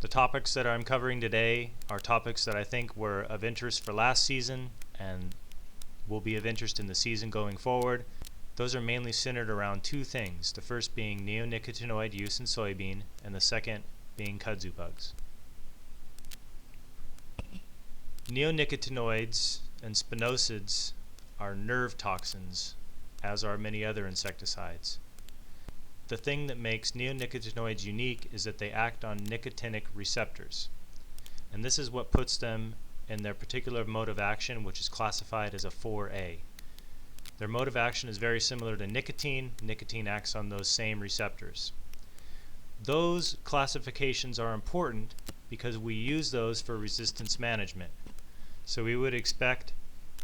The topics that I'm covering today are topics that I think were of interest for last season and will be of interest in the season going forward. Those are mainly centered around two things, the first being neonicotinoid use in soybean and the second being kudzu bugs. Neonicotinoids and spinoscids are nerve toxins, as are many other insecticides. The thing that makes neonicotinoids unique is that they act on nicotinic receptors, and this is what puts them in their particular mode of action, which is classified as a 4A. Their mode of action is very similar to nicotine. Nicotine acts on those same receptors. Those classifications are important because we use those for resistance management. So we would expect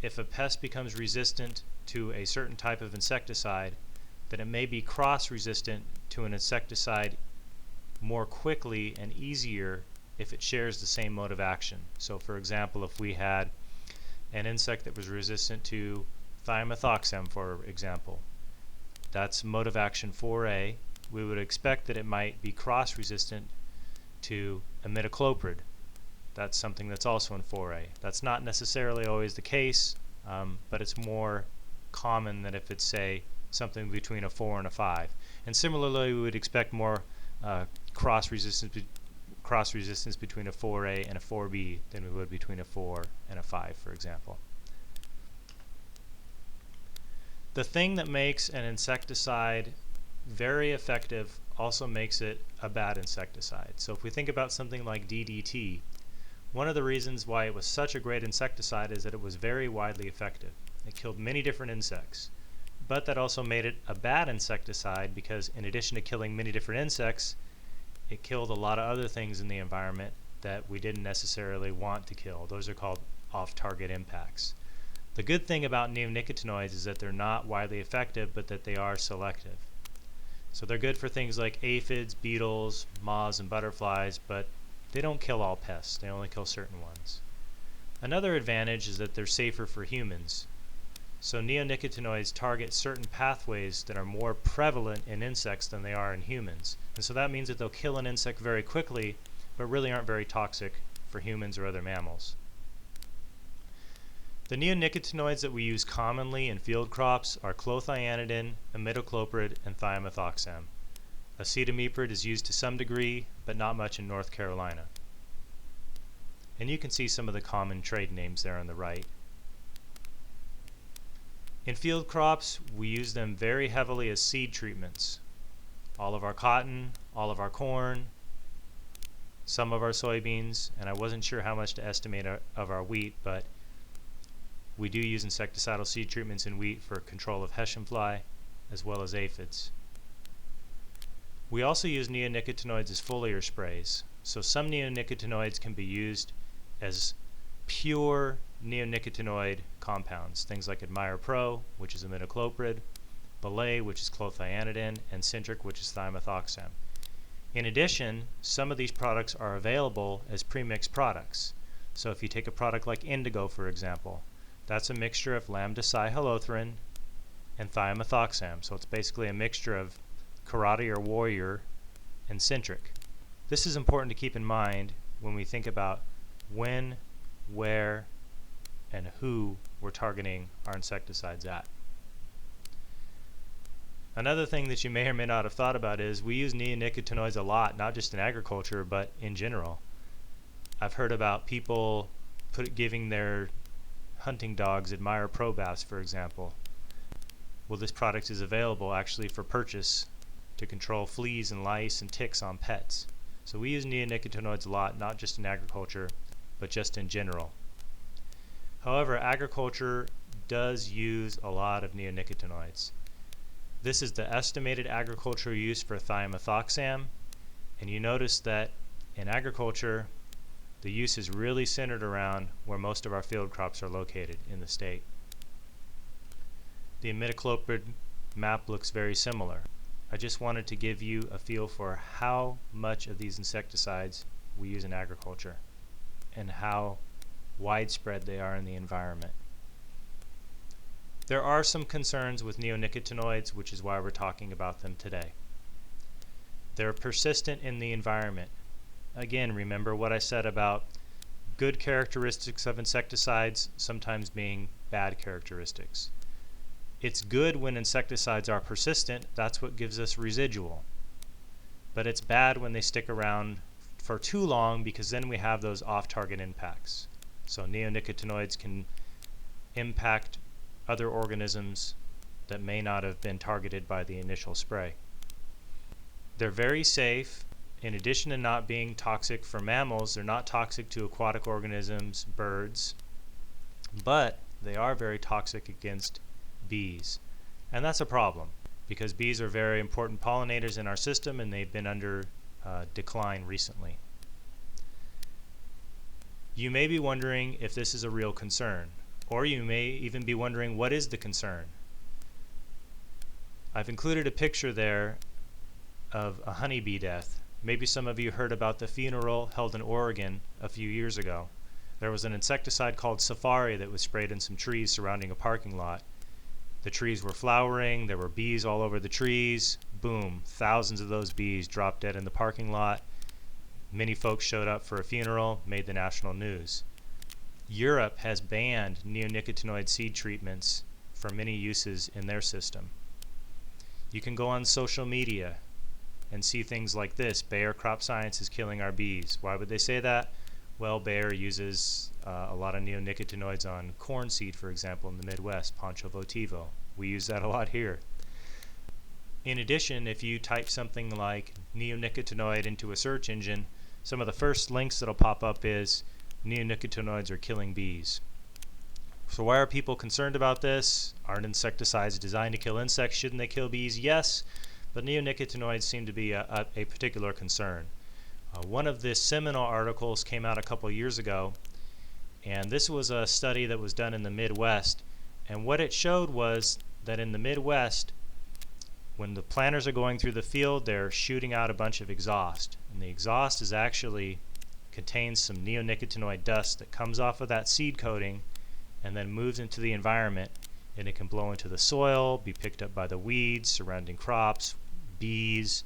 if a pest becomes resistant to a certain type of insecticide, that it may be cross-resistant to an insecticide more quickly and easier if it shares the same mode of action. So for example, if we had an insect that was resistant to thiamethoxam, for example, that's mode of action 4A, we would expect that it might be cross-resistant to imidacloprid. That's something that's also in 4A. That's not necessarily always the case, but it's more common than if it's, say, something between a 4 and a 5. And similarly, we would expect more cross-resistance between a 4A and a 4B than we would between a 4 and a 5, for example. The thing that makes an insecticide very effective also makes it a bad insecticide. So if we think about something like DDT, one of the reasons why it was such a great insecticide is that it was very widely effective. It killed many different insects. But that also made it a bad insecticide because in addition to killing many different insects, it killed a lot of other things in the environment that we didn't necessarily want to kill. Those are called off-target impacts. The good thing about neonicotinoids is that they're not widely effective, but that they are selective. So they're good for things like aphids, beetles, moths, and butterflies, but they don't kill all pests. They only kill certain ones. Another advantage is that they're safer for humans. So neonicotinoids target certain pathways that are more prevalent in insects than they are in humans. And so that means that they'll kill an insect very quickly, but really aren't very toxic for humans or other mammals. The neonicotinoids that we use commonly in field crops are clothianidin, imidacloprid, and thiamethoxam. Acetamiprid is used to some degree, but not much in North Carolina. And you can see some of the common trade names there on the right. In field crops, we use them very heavily as seed treatments. All of our cotton, all of our corn, some of our soybeans, and I wasn't sure how much to estimate of our wheat, but we do use insecticidal seed treatments in wheat for control of Hessian fly as well as aphids. We also use neonicotinoids as foliar sprays. So some neonicotinoids can be used as pure neonicotinoid compounds, things like Admire Pro, which is imidacloprid, Belay, which is clothianidin, and Centric, which is thiamethoxam. In addition, some of these products are available as premixed products. So if you take a product like Indigo, for example, that's a mixture of lambda-cyhalothrin and thiamethoxam. So it's basically a mixture of Karate or Warrior and Centric. This is important to keep in mind when we think about when, where, and who we're targeting our insecticides at. Another thing that you may or may not have thought about is we use neonicotinoids a lot, not just in agriculture, but in general. I've heard about people giving their hunting dogs Admire Pro baths, for example. Well, this product is available actually for purchase to control fleas and lice and ticks on pets. So we use neonicotinoids a lot, not just in agriculture, but just in general. However, agriculture does use a lot of neonicotinoids. This is the estimated agricultural use for thiamethoxam, and you notice that in agriculture the use is really centered around where most of our field crops are located in the state. The imidacloprid map looks very similar. I just wanted to give you a feel for how much of these insecticides we use in agriculture and how widespread they are in the environment. There are some concerns with neonicotinoids, which is why we're talking about them today. They're persistent in the environment. again, remember what I said about good characteristics of insecticides sometimes being bad characteristics. It's good when insecticides are persistent. That's what gives us residual. But it's bad when they stick around for too long, because then we have those off-target impacts. So neonicotinoids can impact other organisms that may not have been targeted by the initial spray. They're very safe. In addition to not being toxic for mammals, they're not toxic to aquatic organisms, birds, but they are very toxic against bees. And that's a problem, because bees are very important pollinators in our system, and they've been under decline recently. You may be wondering if this is a real concern, or you may even be wondering, what is the concern? I've included a picture there of a honeybee death. Maybe some of you heard about the funeral held in Oregon a few years ago. There was an insecticide called Safari that was sprayed in some trees surrounding a parking lot. The trees were flowering, there were bees all over the trees. Boom, thousands of those bees dropped dead in the parking lot. Many folks showed up for a funeral, made the national news. Europe has banned neonicotinoid seed treatments for many uses in their system. You can go on social media and see things like this: Bayer Crop Science is killing our bees. Why would they say that? Well, Bayer uses a lot of neonicotinoids on corn seed, for example, in the Midwest, Poncho Votivo. We use that a lot here. In addition, if you type something like neonicotinoid into a search engine, some of the first links that'll pop up is neonicotinoids are killing bees. So why are people concerned about this? Aren't insecticides designed to kill insects? Shouldn't they kill bees? Yes, but neonicotinoids seem to be a particular concern. One of the seminal articles came out a couple years ago, and this was a study that was done in the Midwest. And what it showed was that in the Midwest, when the planters are going through the field, they're shooting out a bunch of exhaust. And the exhaust is actually contains some neonicotinoid dust that comes off of that seed coating and then moves into the environment, and it can blow into the soil, be picked up by the weeds surrounding crops, bees,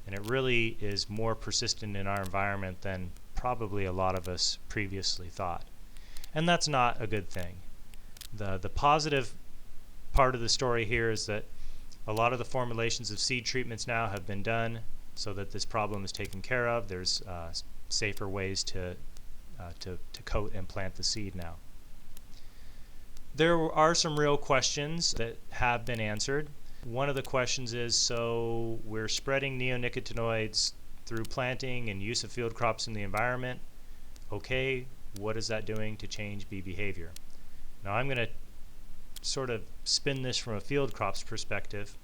and it really is more persistent in our environment than probably a lot of us previously thought. And that's not a good thing. The positive part of the story here is that a lot of the formulations of seed treatments now have been done so that this problem is taken care of. There's safer ways to coat and plant the seed now. There are some real questions that have been answered. One of the questions is, so we're spreading neonicotinoids through planting and use of field crops in the environment. Okay, what is that doing to change bee behavior? Now I'm going to sort of spin this from a field crops perspective.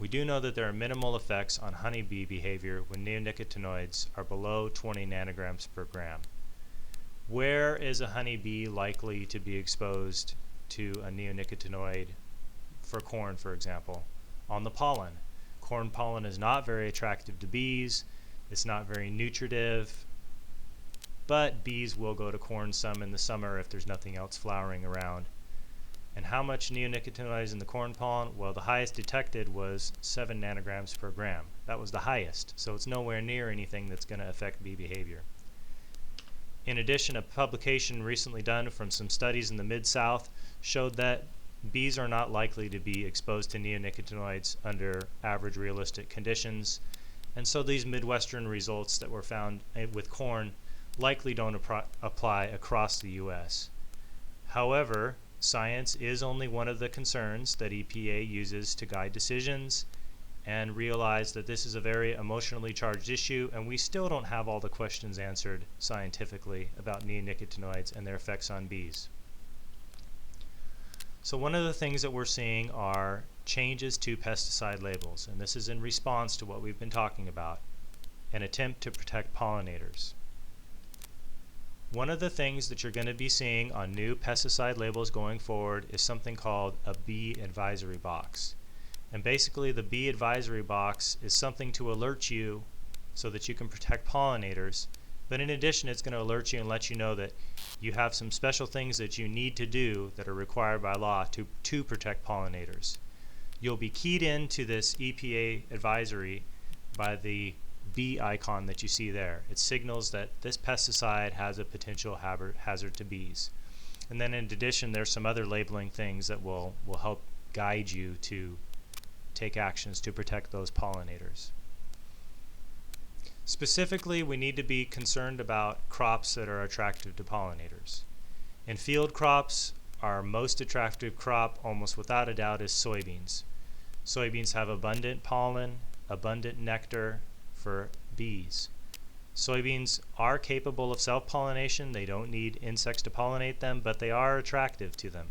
We do know that there are minimal effects on honeybee behavior when neonicotinoids are below 20 nanograms per gram. Where is a honeybee likely to be exposed to a neonicotinoid for corn, for example? On the pollen. Corn pollen is not very attractive to bees. It's not very nutritive, but bees will go to corn some in the summer if there's nothing else flowering around. And how much neonicotinoid is in the corn pollen? Well, the highest detected was 7 nanograms per gram. That was the highest, so it's nowhere near anything that's going to affect bee behavior. In addition, a publication recently done from some studies in the Mid-South showed that bees are not likely to be exposed to neonicotinoids under average realistic conditions, and so these Midwestern results that were found with corn likely don't apply across the U.S. However, science is only one of the concerns that EPA uses to guide decisions, and realize that this is a very emotionally charged issue, and we still don't have all the questions answered scientifically about neonicotinoids and their effects on bees. So one of the things that we're seeing are changes to pesticide labels, and this is in response to what we've been talking about, an attempt to protect pollinators. One of the things that you're going to be seeing on new pesticide labels going forward is something called a bee advisory box. And basically the bee advisory box is something to alert you so that you can protect pollinators, but in addition it's going to alert you and let you know that you have some special things that you need to do that are required by law to protect pollinators. You'll be keyed into this EPA advisory by the bee icon that you see there. It signals that this pesticide has a potential hazard to bees. And then in addition, there's some other labeling things that will help guide you to take actions to protect those pollinators. Specifically, we need to be concerned about crops that are attractive to pollinators. In field crops, our most attractive crop, almost without a doubt, is soybeans. Soybeans have abundant pollen, abundant nectar for bees. Soybeans are capable of self-pollination. They don't need insects to pollinate them, but they are attractive to them.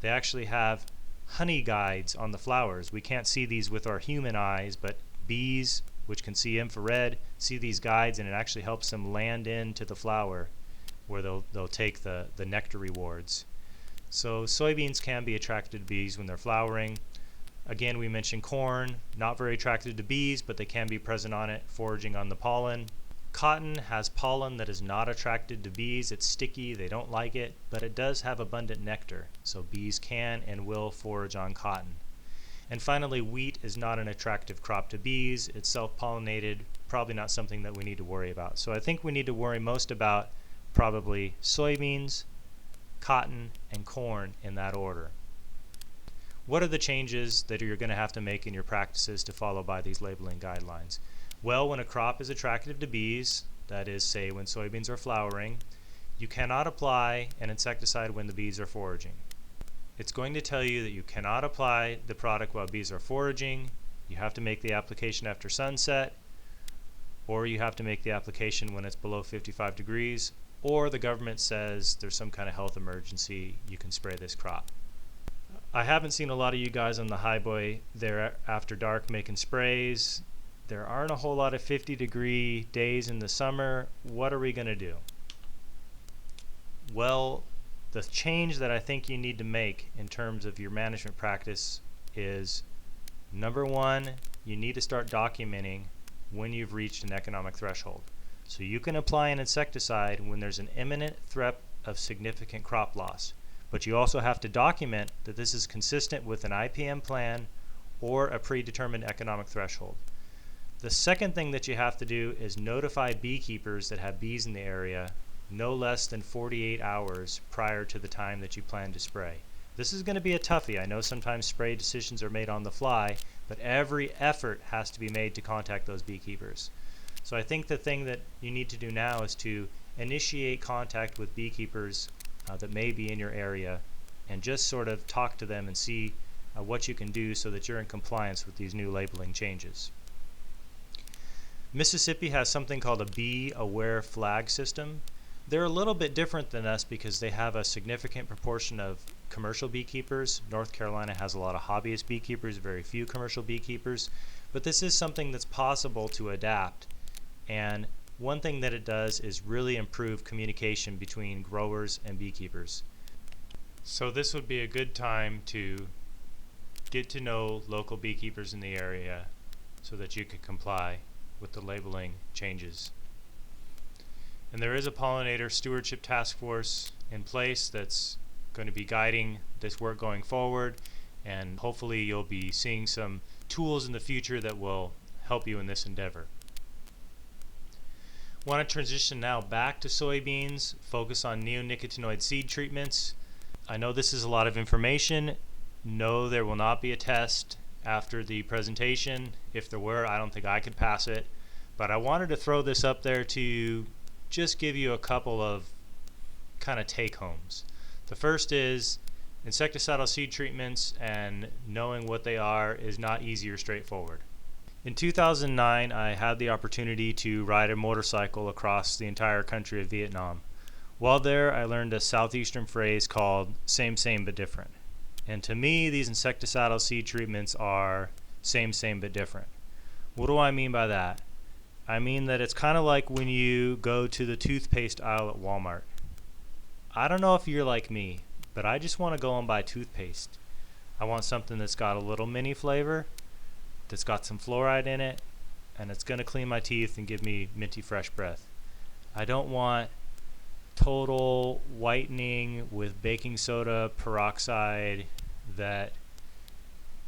They actually have honey guides on the flowers. We can't see these with our human eyes, but bees, which can see infrared, see these guides, and it actually helps them land into the flower where they'll take the nectar rewards. So soybeans can be attracted to bees when they're flowering. Again, we mentioned corn, not very attracted to bees, but they can be present on it, foraging on the pollen. Cotton has pollen that is not attracted to bees. It's sticky, they don't like it, but it does have abundant nectar, so bees can and will forage on cotton. And finally, wheat is not an attractive crop to bees. It's self-pollinated, probably not something that we need to worry about. So I think we need to worry most about probably soybeans, cotton, and corn in that order. What are the changes that you're going to have to make in your practices to follow by these labeling guidelines? Well, when a crop is attractive to bees, that is, say, when soybeans are flowering, you cannot apply an insecticide when the bees are foraging. It's going to tell you that you cannot apply the product while bees are foraging. You have to make the application after sunset, or you have to make the application when it's below 55 degrees, or the government says there's some kind of health emergency, you can spray this crop. I haven't seen a lot of you guys on the highboy there after dark making sprays. There aren't a whole lot of 50-degree days in the summer. What are we going to do? Well, the change that I think you need to make in terms of your management practice is, number one, you need to start documenting when you've reached an economic threshold. So you can apply an insecticide when there's an imminent threat of significant crop loss. But you also have to document that this is consistent with an IPM plan or a predetermined economic threshold. The second thing that you have to do is notify beekeepers that have bees in the area no less than 48 hours prior to the time that you plan to spray. This is going to be a toughie. I know sometimes spray decisions are made on the fly, but every effort has to be made to contact those beekeepers. So I think the thing that you need to do now is to initiate contact with beekeepers that may be in your area and just sort of talk to them and see what you can do so that you're in compliance with these new labeling changes. Mississippi has something called a bee aware flag system. They're a little bit different than us because they have a significant proportion of commercial beekeepers. North Carolina has a lot of hobbyist beekeepers, very few commercial beekeepers. But this is something that's possible to adapt. And one thing that it does is really improve communication between growers and beekeepers. So this would be a good time to get to know local beekeepers in the area so that you could comply with the labeling changes. And there is a pollinator stewardship task force in place that's going to be guiding this work going forward, and hopefully you'll be seeing some tools in the future that will help you in this endeavor. Want to transition now back to soybeans, focus on neonicotinoid seed treatments. I know this is a lot of information. No, there will not be a test after the presentation. If there were, I don't think I could pass it. But I wanted to throw this up there to just give you a couple of kind of take-homes. The first is insecticidal seed treatments, and knowing what they are is not easy or straightforward. In 2009, I had the opportunity to ride a motorcycle across the entire country of Vietnam. While there, I learned a southeastern phrase called same but different. And to me, these insecticidal seed treatments are same but different. What do I mean by that? I mean that it's kind of like when you go to the toothpaste aisle at Walmart. I don't know if you're like me, but I just want to go and buy toothpaste. I want something that's got a little mini flavor, that's got some fluoride in it, and it's going to clean my teeth and give me minty fresh breath. I don't want total whitening with baking soda peroxide that,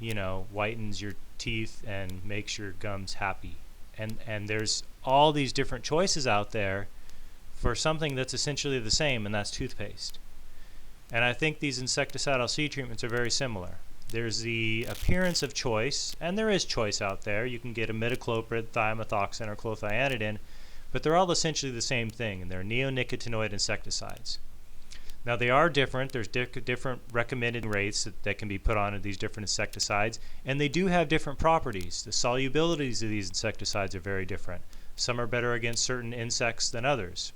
whitens your teeth and makes your gums happy. And there's all these different choices out there for something that's essentially the same, and that's toothpaste. And I think these insecticidal seed treatments are very similar. There's the appearance of choice, and there is choice out there. You can get imidacloprid, thiamethoxam, or clothianidin, but they're all essentially the same thing, and they're neonicotinoid insecticides. Now they are different. There's different recommended rates that can be put on these different insecticides, and they do have different properties. The solubilities of these insecticides are very different. Some are better against certain insects than others.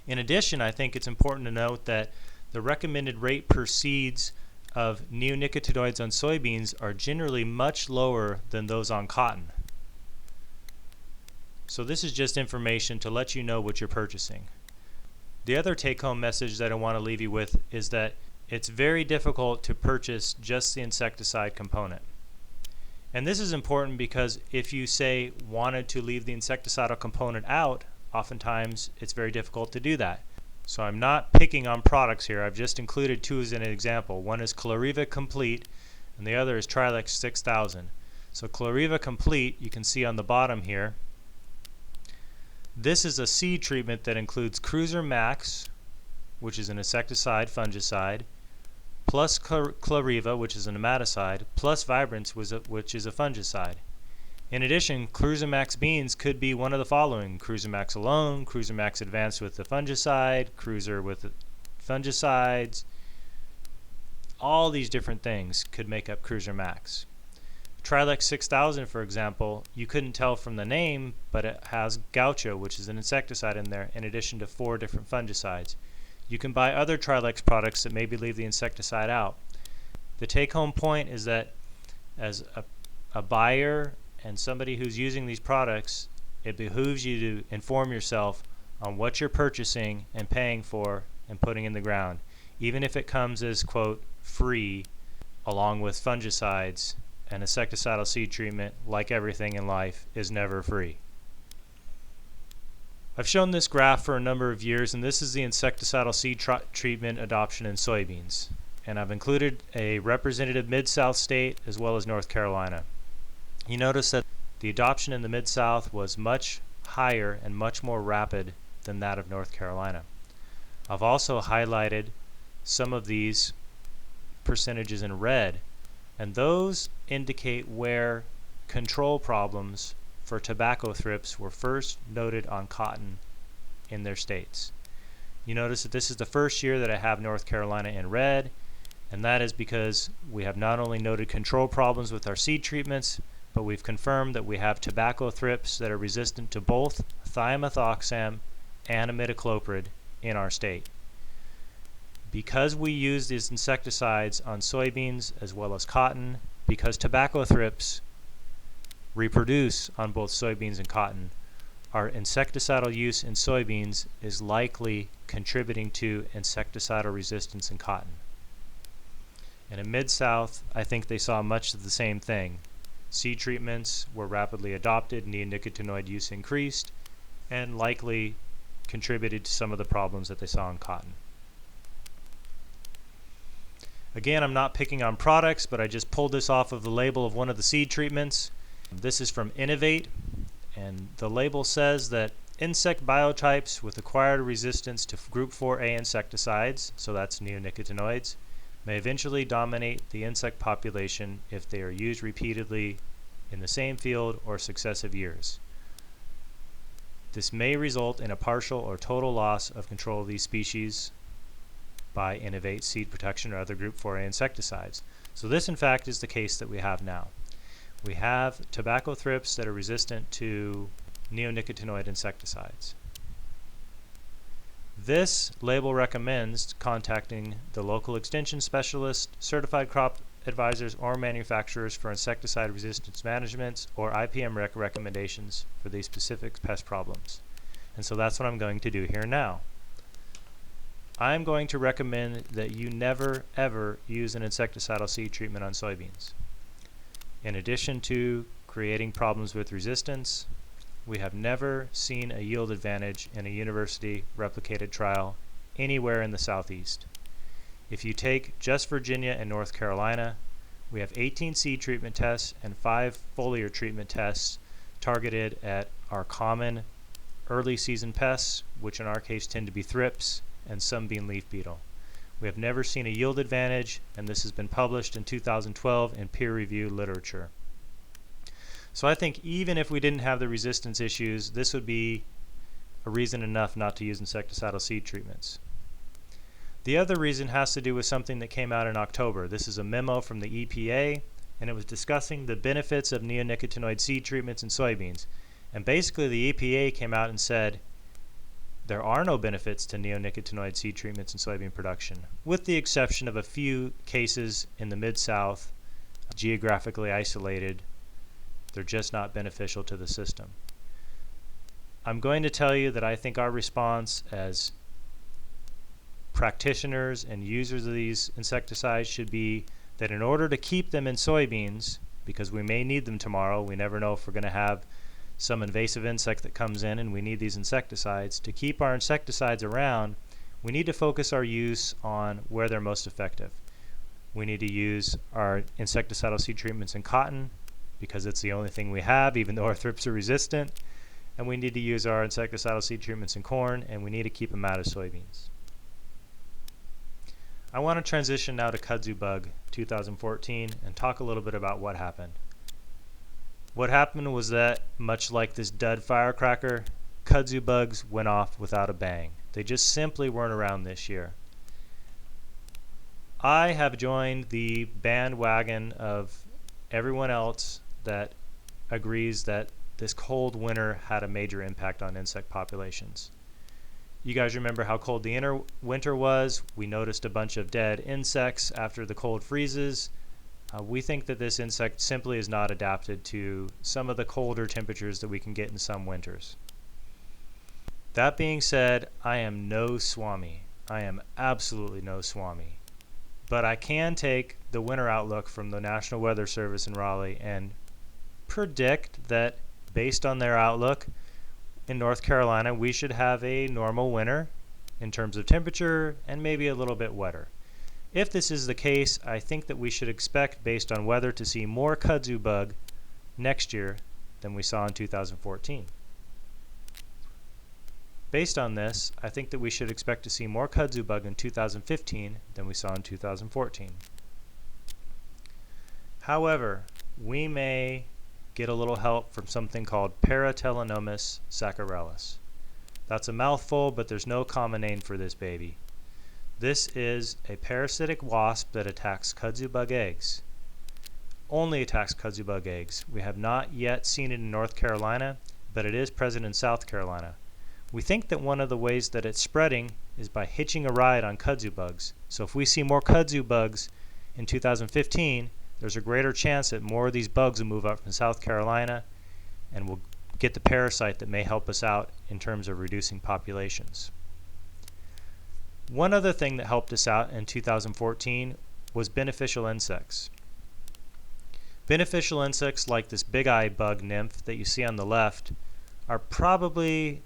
In addition, I think it's important to note that the recommended rate per seeds of neonicotinoids on soybeans are generally much lower than those on cotton. So this is just information to let you know what you're purchasing. The other take-home message that I want to leave you with is that it's very difficult to purchase just the insecticide component. And this is important because if you, say, wanted to leave the insecticidal component out, oftentimes it's very difficult to do that. So I'm not picking on products here. I've just included two as an example. One is Chloriva Complete, and the other is Trilix 6000. So Chloriva Complete, you can see on the bottom here, this is a seed treatment that includes Cruiser Max, which is an insecticide, fungicide, plus Chloriva, which is a nematicide, plus Vibrance, which is a fungicide. In addition, Cruiser Max beans could be one of the following: Cruiser Max alone, Cruiser Max advanced with the fungicide, Cruiser with the fungicides. All these different things could make up Cruiser Max. Trilix 6000, for example, you couldn't tell from the name, but it has Gaucho, which is an insecticide in there, in addition to 4 different fungicides. You can buy other Trilix products that maybe leave the insecticide out. The take-home point is that as a buyer and somebody who's using these products, it behooves you to inform yourself on what you're purchasing and paying for and putting in the ground, even if it comes as, quote, free, along with fungicides. And insecticidal seed treatment, like everything in life, is never free. I've shown this graph for a number of years, and this is the insecticidal seed treatment adoption in soybeans. And I've included a representative Mid-South state as well as North Carolina. You notice that the adoption in the Mid-South was much higher and much more rapid than that of North Carolina. I've also highlighted some of these percentages in red, and those indicate where control problems for tobacco thrips were first noted on cotton in their states. You notice that this is the first year that I have North Carolina in red, and that is because we have not only noted control problems with our seed treatments, but we've confirmed that we have tobacco thrips that are resistant to both thiamethoxam and imidacloprid in our state. Because we use these insecticides on soybeans as well as cotton, because tobacco thrips reproduce on both soybeans and cotton, our insecticidal use in soybeans is likely contributing to insecticidal resistance in cotton. And in Mid-South, I think they saw much of the same thing. Seed treatments were rapidly adopted, neonicotinoid use increased, and likely contributed to some of the problems that they saw in cotton. Again, I'm not picking on products, but I just pulled this off of the label of one of the seed treatments. This is from Innovate, and the label says that insect biotypes with acquired resistance to group 4A insecticides, so that's neonicotinoids, may eventually dominate the insect population if they are used repeatedly in the same field or successive years. This may result in a partial or total loss of control of these species by Innovate seed protection or other group 4A insecticides. So this in fact is the case that we have now. We have tobacco thrips that are resistant to neonicotinoid insecticides. This label recommends contacting the local extension specialist, certified crop advisors, or manufacturers for insecticide resistance management or IPM recommendations for these specific pest problems. And so that's what I'm going to do here now. I'm going to recommend that you never ever use an insecticidal seed treatment on soybeans. In addition to creating problems with resistance, we have never seen a yield advantage in a university replicated trial anywhere in the Southeast. If you take just Virginia and North Carolina, we have 18 seed treatment tests and 5 foliar treatment tests targeted at our common early season pests, which in our case tend to be thrips and sunbeam leaf beetle. We have never seen a yield advantage, and this has been published in 2012 in peer-reviewed literature. So I think even if we didn't have the resistance issues, this would be a reason enough not to use insecticidal seed treatments. The other reason has to do with something that came out in October. This is a memo from the EPA, and it was discussing the benefits of neonicotinoid seed treatments in soybeans. And basically the EPA came out and said there are no benefits to neonicotinoid seed treatments in soybean production, with the exception of a few cases in the Mid-South, geographically isolated. They're just not beneficial to the system. I'm going to tell you that I think our response as practitioners and users of these insecticides should be that in order to keep them in soybeans, because we may need them tomorrow, we never know if we're going to have some invasive insect that comes in and we need these insecticides. To keep our insecticides around, we need to focus our use on where they're most effective. We need to use our insecticidal seed treatments in cotton because it's the only thing we have, even though our thrips are resistant. And we need to use our insecticidal seed treatments in corn, and we need to keep them out of soybeans. I want to transition now to kudzu bug 2014 and talk a little bit about what happened. What happened was that, much like this dud firecracker, kudzu bugs went off without a bang. They just simply weren't around this year. I have joined the bandwagon of everyone else that agrees that this cold winter had a major impact on insect populations. You guys remember how cold the winter was. We noticed a bunch of dead insects after the cold freezes. We think that this insect simply is not adapted to some of the colder temperatures that we can get in some winters. That being said, I am no Swami. I am absolutely no Swami. But I can take the winter outlook from the National Weather Service in Raleigh and predict that based on their outlook, in North Carolina, we should have a normal winter in terms of temperature and maybe a little bit wetter. If this is the case, I think that we should expect, based on weather, to see more kudzu bug next year than we saw in 2014. Based on this, I think that we should expect to see more kudzu bug in 2015 than we saw in 2014. However, we may get a little help from something called Paratelinomus saccharelis. That's a mouthful, but there's no common name for this baby. This is a parasitic wasp that attacks kudzu bug eggs. Only attacks kudzu bug eggs. We have not yet seen it in North Carolina, but it is present in South Carolina. We think that one of the ways that it's spreading is by hitching a ride on kudzu bugs. So if we see more kudzu bugs in 2015, there's a greater chance that more of these bugs will move up from South Carolina and we'll get the parasite that may help us out in terms of reducing populations. One other thing that helped us out in 2014 was beneficial insects. Beneficial insects like this big eye bug nymph that you see on the left are probably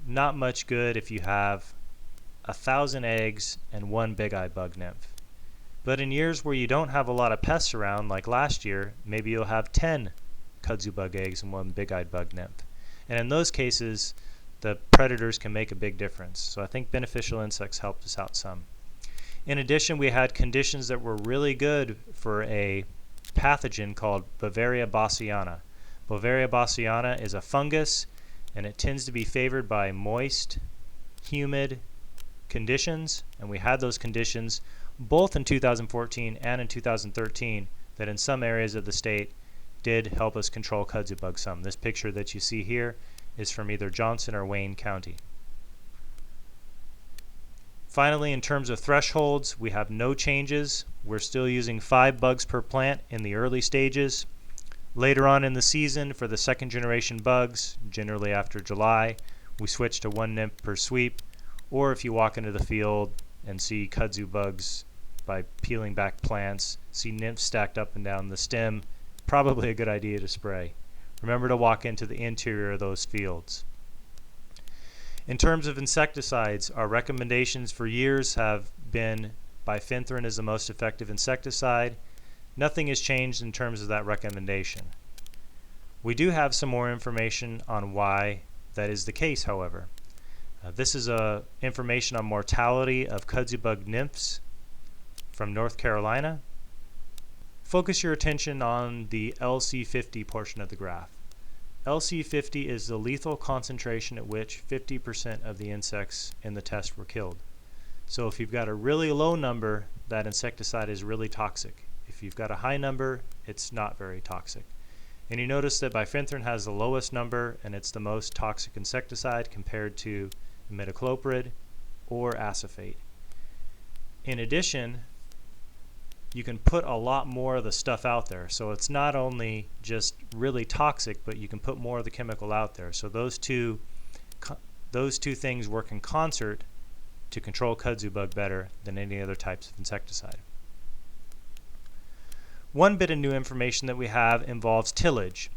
not much good if you have 1,000 eggs and one big eye bug nymph. But in years where you don't have a lot of pests around, like last year, maybe you'll have 10 kudzu bug eggs and one big-eyed bug nymph. And in those cases, the predators can make a big difference. So I think beneficial insects helped us out some. In addition, we had conditions that were really good for a pathogen called Beauveria bassiana. Beauveria bassiana is a fungus, and it tends to be favored by moist, humid conditions, and we had those conditions both in 2014 and in 2013 that in some areas of the state did help us control kudzu bug some. This picture that you see here is from either Johnson or Wayne County. Finally, in terms of thresholds, we have no changes. We're still using 5 bugs per plant in the early stages. Later on in the season, for the second generation bugs, generally after July, we switch to 1 nymph per sweep. Or if you walk into the field and see kudzu bugs by peeling back plants, see nymphs stacked up and down the stem, probably a good idea to spray. Remember to walk into the interior of those fields. In terms of insecticides, our recommendations for years have been bifenthrin is the most effective insecticide. Nothing has changed in terms of that recommendation. We do have some more information on why that is the case, however. This is information on mortality of kudzu bug nymphs from North Carolina. Focus your attention on the LC50 portion of the graph. LC50 is the lethal concentration at which 50% of the insects in the test were killed. So if you've got a really low number, that insecticide is really toxic. If you've got a high number, it's not very toxic. And you notice that bifenthrin has the lowest number, and it's the most toxic insecticide compared to imidacloprid or acephate. In addition, you can put a lot more of the stuff out there. So it's not only just really toxic, but you can put more of the chemical out there. So those two things work in concert to control kudzu bug better than any other types of insecticide. One bit of new information that we have involves tillage.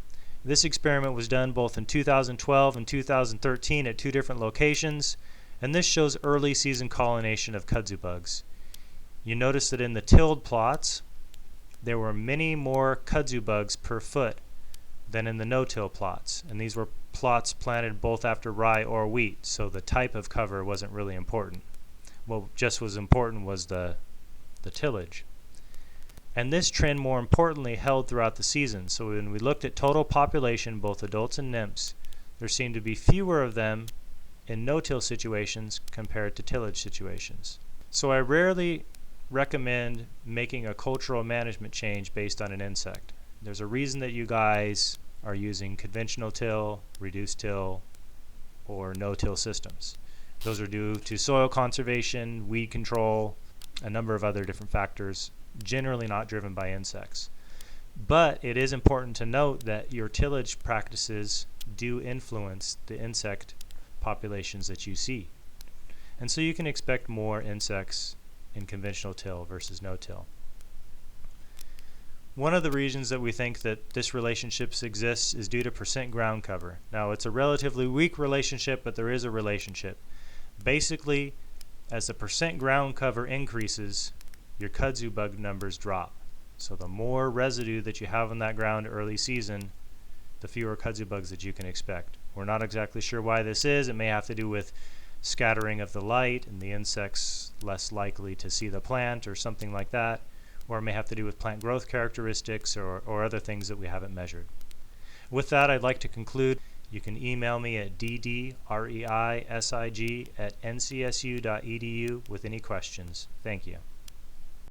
This experiment was done both in 2012 and 2013 at 2 different locations, and this shows early season colonization of kudzu bugs. You notice that in the tilled plots, there were many more kudzu bugs per foot than in the no-till plots, and these were plots planted both after rye or wheat, so the type of cover wasn't really important. What just was important was the tillage. And this trend, more importantly, held throughout the season. So when we looked at total population, both adults and nymphs, there seemed to be fewer of them in no-till situations compared to tillage situations. So I rarely recommend making a cultural management change based on an insect. There's a reason that you guys are using conventional till, reduced till, or no-till systems. Those are due to soil conservation, weed control, a number of other different factors, generally not driven by insects. But it is important to note that your tillage practices do influence the insect populations that you see. And so you can expect more insects in conventional till versus no-till. One of the reasons that we think that this relationship exists is due to percent ground cover. Now, it's a relatively weak relationship, but there is a relationship. Basically, as the percent ground cover increases, your kudzu bug numbers drop. So the more residue that you have on that ground early season, the fewer kudzu bugs that you can expect. We're not exactly sure why this is. It may have to do with scattering of the light and the insects less likely to see the plant or something like that, or it may have to do with plant growth characteristics or other things that we haven't measured. With that, I'd like to conclude. You can email me at ddreisig@ncsu.edu with any questions. Thank you.